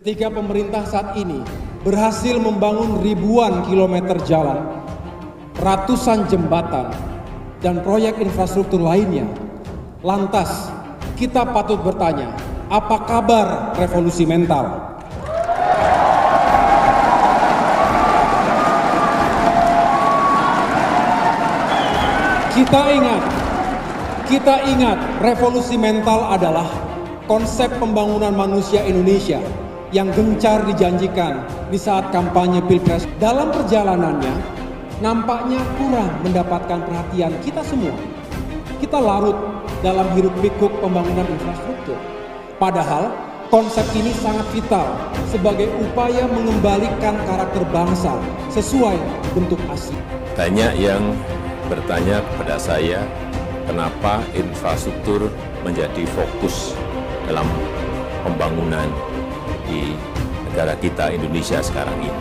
Ketika pemerintah saat ini berhasil membangun ribuan kilometer jalan, ratusan jembatan, dan proyek infrastruktur lainnya, lantas kita patut bertanya, apa kabar revolusi mental? Kita ingat revolusi mental adalah konsep pembangunan manusia Indonesia yang gencar dijanjikan di saat kampanye Pilpres. Dalam perjalanannya, nampaknya kurang mendapatkan perhatian kita semua. Kita larut dalam hiruk-pikuk pembangunan infrastruktur. Padahal konsep ini sangat vital sebagai upaya mengembalikan karakter bangsa sesuai bentuk asli. Banyak yang bertanya kepada saya, kenapa infrastruktur menjadi fokus dalam pembangunan di negara kita Indonesia sekarang ini.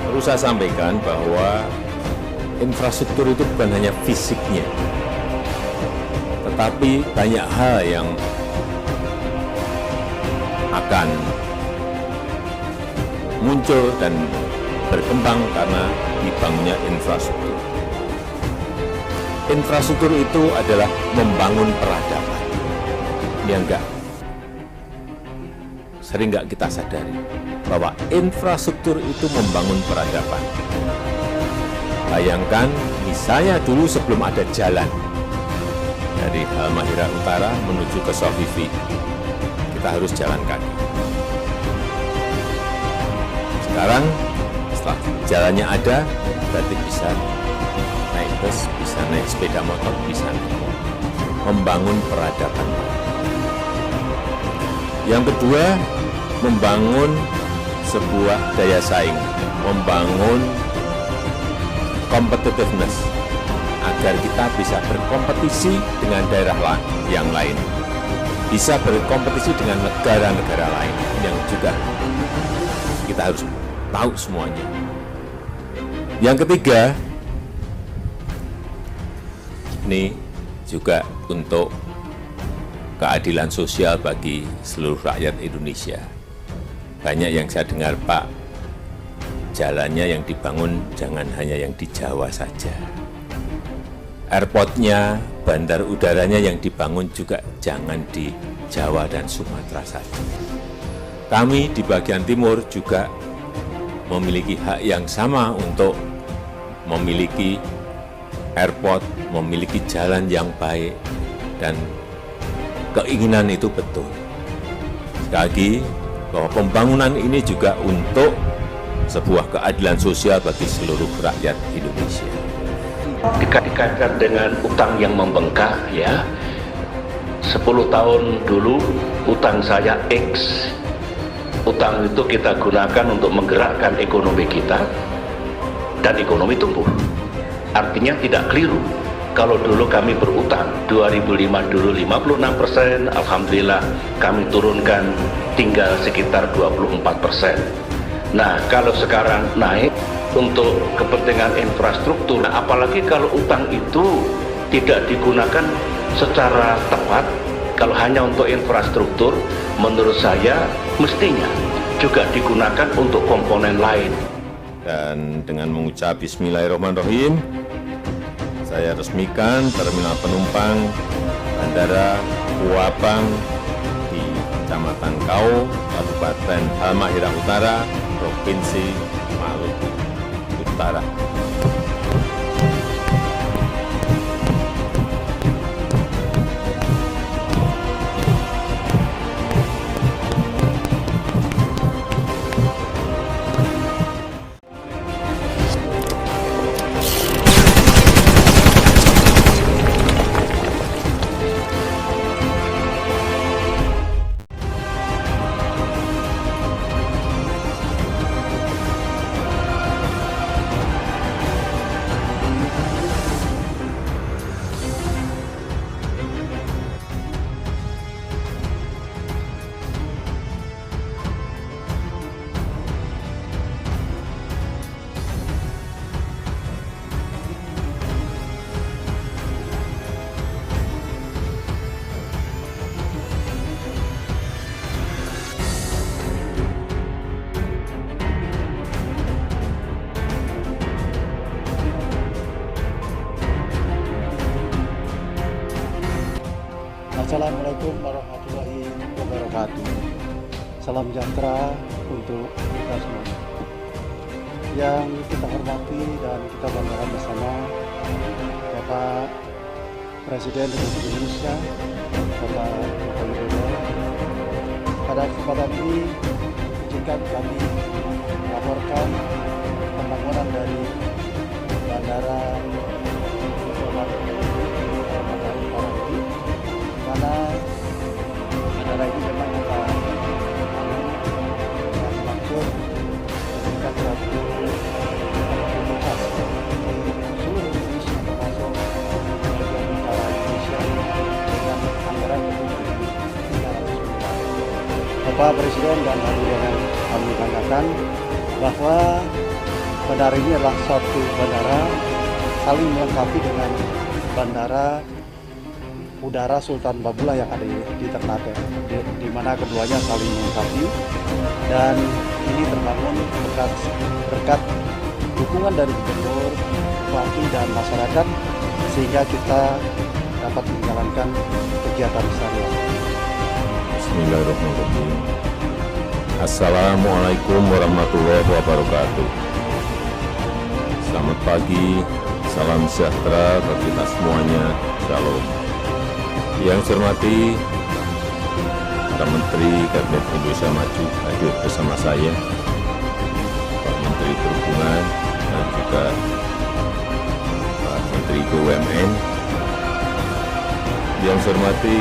Perlu saya sampaikan bahwa infrastruktur itu bukan hanya fisiknya, tetapi banyak hal yang akan muncul dan berkembang karena dibangunnya infrastruktur. Infrastruktur itu adalah membangun peradaban. Yang sering nggak kita sadari bahwa infrastruktur itu membangun peradaban. Bayangkan, misalnya dulu sebelum ada jalan dari Halmahera Utara menuju ke Sofifi, kita harus jalan kaki. Sekarang, setelah jalannya ada, berarti bisa naik bus, bisa naik sepeda motor, bisa naik. Membangun peradaban. Yang kedua, membangun sebuah daya saing, membangun competitiveness, agar kita bisa berkompetisi dengan daerah yang lain, bisa berkompetisi dengan negara-negara lain yang juga kita harus tahu semuanya. Yang ketiga, ini juga untuk keadilan sosial bagi seluruh rakyat Indonesia. Banyak yang saya dengar, Pak, jalannya yang dibangun jangan hanya yang di Jawa saja. Airportnya, bandar udaranya yang dibangun juga jangan di Jawa dan Sumatera saja. Kami di bagian timur juga memiliki hak yang sama untuk memiliki airport, memiliki jalan yang baik, dan keinginan itu betul. Sekali lagi, bahwa pembangunan ini juga untuk sebuah keadilan sosial bagi seluruh rakyat Indonesia. Dikaitkan dengan utang yang membengkak, ya. 10 tahun dulu utang saya X. Utang itu kita gunakan untuk menggerakkan ekonomi kita dan ekonomi tumbuh. Artinya tidak keliru. Kalau dulu kami berutang, 2005 dulu 56%, alhamdulillah kami turunkan tinggal sekitar 24%. Nah, kalau sekarang naik untuk kepentingan infrastruktur, nah, apalagi kalau utang itu tidak digunakan secara tepat, kalau hanya untuk infrastruktur, menurut saya mestinya juga digunakan untuk komponen lain. Dan dengan mengucap Bismillahirrahmanirrahim, saya resmikan terminal penumpang Bandara Kuapang di Kecamatan Kau, Kabupaten Halmahera Utara, Provinsi Maluku Utara. Assalamualaikum warahmatullahi wabarakatuh. Salam sejahtera untuk kita semua. Yang kita hormati dan kita banggakan bersama Bapak Presiden Republik Indonesia, Bapak Joko Widodo. Pada kesempatan ini, izinkan kami melaporkan pembangunan dari Bandara mana bandara ini memang kita yang maksud meningkat satu mobilitas di seluruh Indonesia termasuk bagian utara Indonesia dengan anggaran lebih dari 300 miliar. Bapak Presiden dan hadirin kami banggakan bahwa bandara ini adalah suatu bandara saling melengkapi dengan bandara udara Sultan Babullah yang ada di Ternate, di mana keduanya saling melengkapi, dan ini terbangun berkat dukungan dari gubernur, bupati, dan masyarakat sehingga kita dapat menjalankan kegiatan sehari-hari. Bismillahirrahmanirrahim. Assalamualaikum warahmatullahi wabarakatuh. Selamat pagi, salam sejahtera bagi kita semuanya, shalom. Yang saya hormati para Menteri Kabinet Indonesia Maju hadir bersama saya, Pak Menteri Perhubungan dan juga Pak Menteri BUMN. Yang saya hormati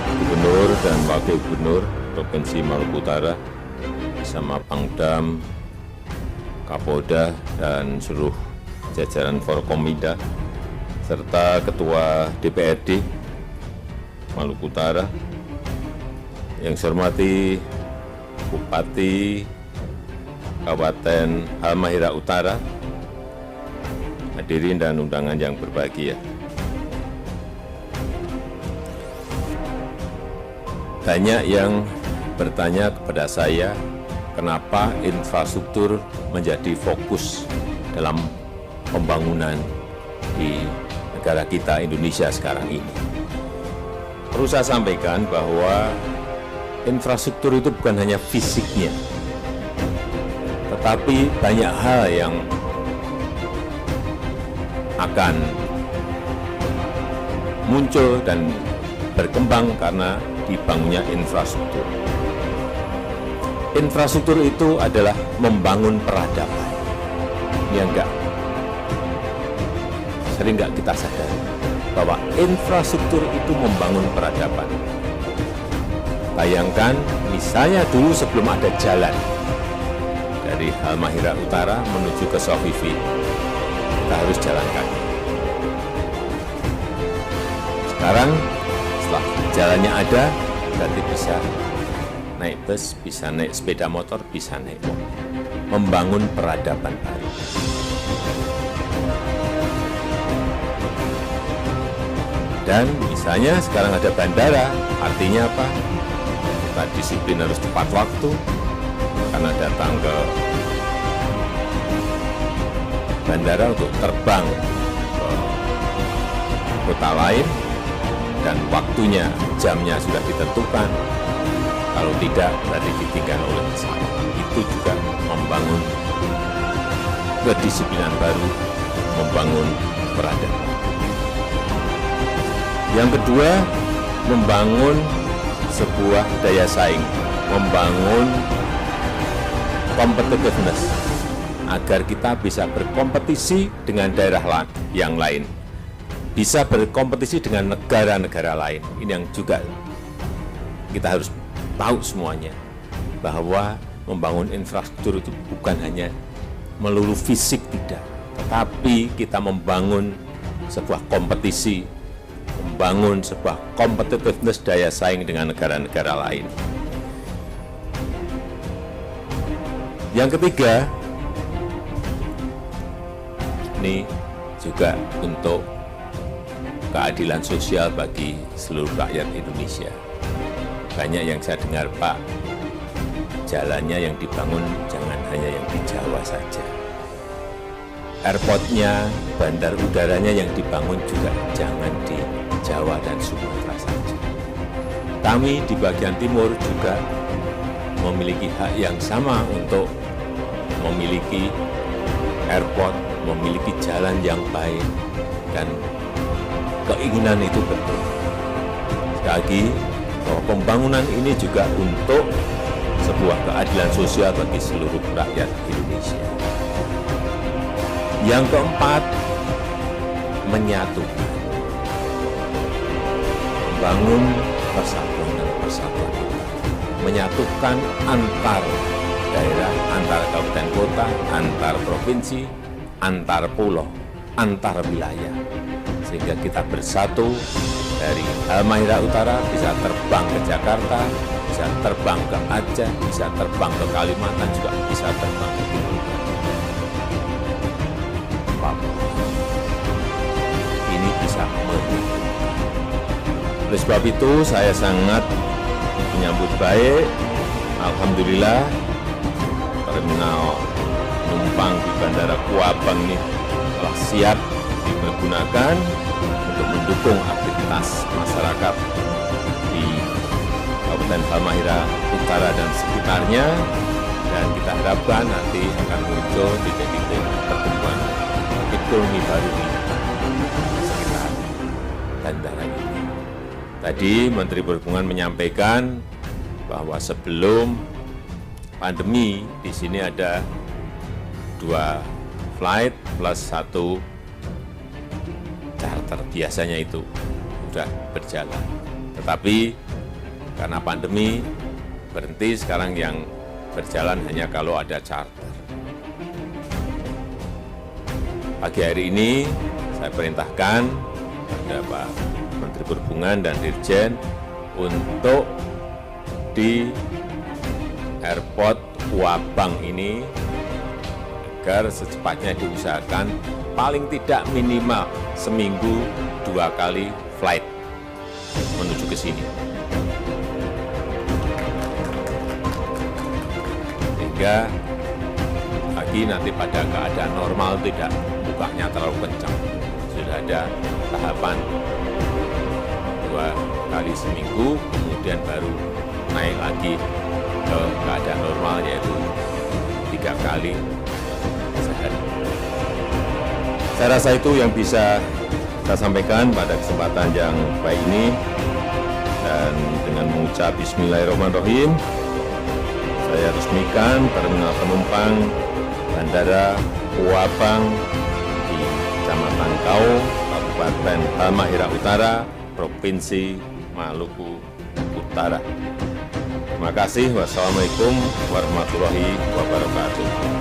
Gubernur dan Wakil Gubernur Provinsi Maluku Utara bersama Pangdam, Kapolda dan seluruh jajaran Forkominda serta Ketua DPRD Maluku Utara. Yang saya hormati Bupati Kabupaten Halmahera Utara, hadirin dan undangan yang berbahagia. Banyak yang bertanya kepada saya, kenapa infrastruktur menjadi fokus dalam pembangunan di negara kita Indonesia sekarang ini. Perlu saya sampaikan bahwa infrastruktur itu bukan hanya fisiknya, tetapi banyak hal yang akan muncul dan berkembang karena dibangunnya infrastruktur. Infrastruktur itu adalah membangun peradaban yang sering nggak kita sadari bahwa infrastruktur itu membangun peradaban. Bayangkan misalnya dulu sebelum ada jalan dari Halmahera Utara menuju ke Sofifi, kita harus jalan kaki. Sekarang setelah jalannya ada, berarti bisa naik bus, bisa naik sepeda motor, bisa naik mobil. Membangun peradaban baru. Dan misalnya sekarang ada bandara, artinya apa? Kita disiplin harus tepat waktu, karena datang ke bandara untuk terbang ke kota lain, dan waktunya, jamnya sudah ditentukan. Kalau tidak, berarti ditinggal oleh pesawat. Itu juga membangun kedisiplinan baru, membangun peradaban. Yang kedua, membangun sebuah daya saing, membangun competitiveness, agar kita bisa berkompetisi dengan daerah yang lain, bisa berkompetisi dengan negara-negara lain. Ini yang juga kita harus tahu semuanya, bahwa membangun infrastruktur itu bukan hanya melulu fisik, tidak, tetapi kita membangun sebuah kompetisi, membangun sebuah competitiveness, daya saing dengan negara-negara lain. Yang ketiga, ini juga untuk keadilan sosial bagi seluruh rakyat Indonesia. Banyak yang saya dengar, Pak, jalannya yang dibangun jangan hanya yang di Jawa saja. Airportnya, bandar udaranya yang dibangun juga jangan di Jawa dan Sumatera saja. kami di bagian timur juga memiliki hak yang sama untuk memiliki airport, memiliki jalan yang baik, dan keinginan itu betul. Sekali lagi, bahwa pembangunan ini juga untuk sebuah keadilan sosial bagi seluruh rakyat Indonesia. Yang keempat, menyatukan. Membangun persatuan dan persatuan itu. Menyatukan antar daerah, antar kabupaten kota, antar provinsi, antar pulau, antar wilayah. Sehingga kita bersatu dari Halmahera Utara bisa terbang ke Jakarta, bisa terbang ke Aceh, bisa terbang ke Kalimantan, juga bisa terbang ke Timur. Papua. Ini bisa menyatukan. Oleh sebab itu saya sangat menyambut baik, alhamdulillah, terminal penumpang di Bandara Kuabang ini telah siap dipergunakan untuk mendukung aktivitas masyarakat di Kabupaten Halmahera Utara dan sekitarnya, dan kita harapkan nanti akan muncul titik-titik pertumbuhan ekonomi baru di sekitar bandara ini. Tadi Menteri Perhubungan menyampaikan bahwa sebelum pandemi di sini ada 2 flight plus 1 charter, biasanya itu sudah berjalan. Tetapi karena pandemi berhenti, sekarang yang berjalan hanya kalau ada charter. Pagi hari ini saya perintahkan kepada Pak Menteri Perhubungan dan Dirjen untuk di airport Kuabang ini agar secepatnya diusahakan paling tidak minimal seminggu 2 kali flight menuju ke sini. Sehingga lagi nanti pada keadaan normal tidak bukanya terlalu kencang. Sudah ada tahapan 2 kali seminggu, kemudian baru naik lagi ke keadaan normal, yaitu 3 kali sehari. Saya rasa itu yang bisa saya sampaikan pada kesempatan yang baik ini, dan dengan mengucap Bismillahirrahmanirrahim, saya resmikan terminal penumpang Bandara Kuabang di Kecamatan Kau, Kabupaten Halmahera Utara, Provinsi Maluku Utara. Terima kasih. Wassalamualaikum warahmatullahi wabarakatuh.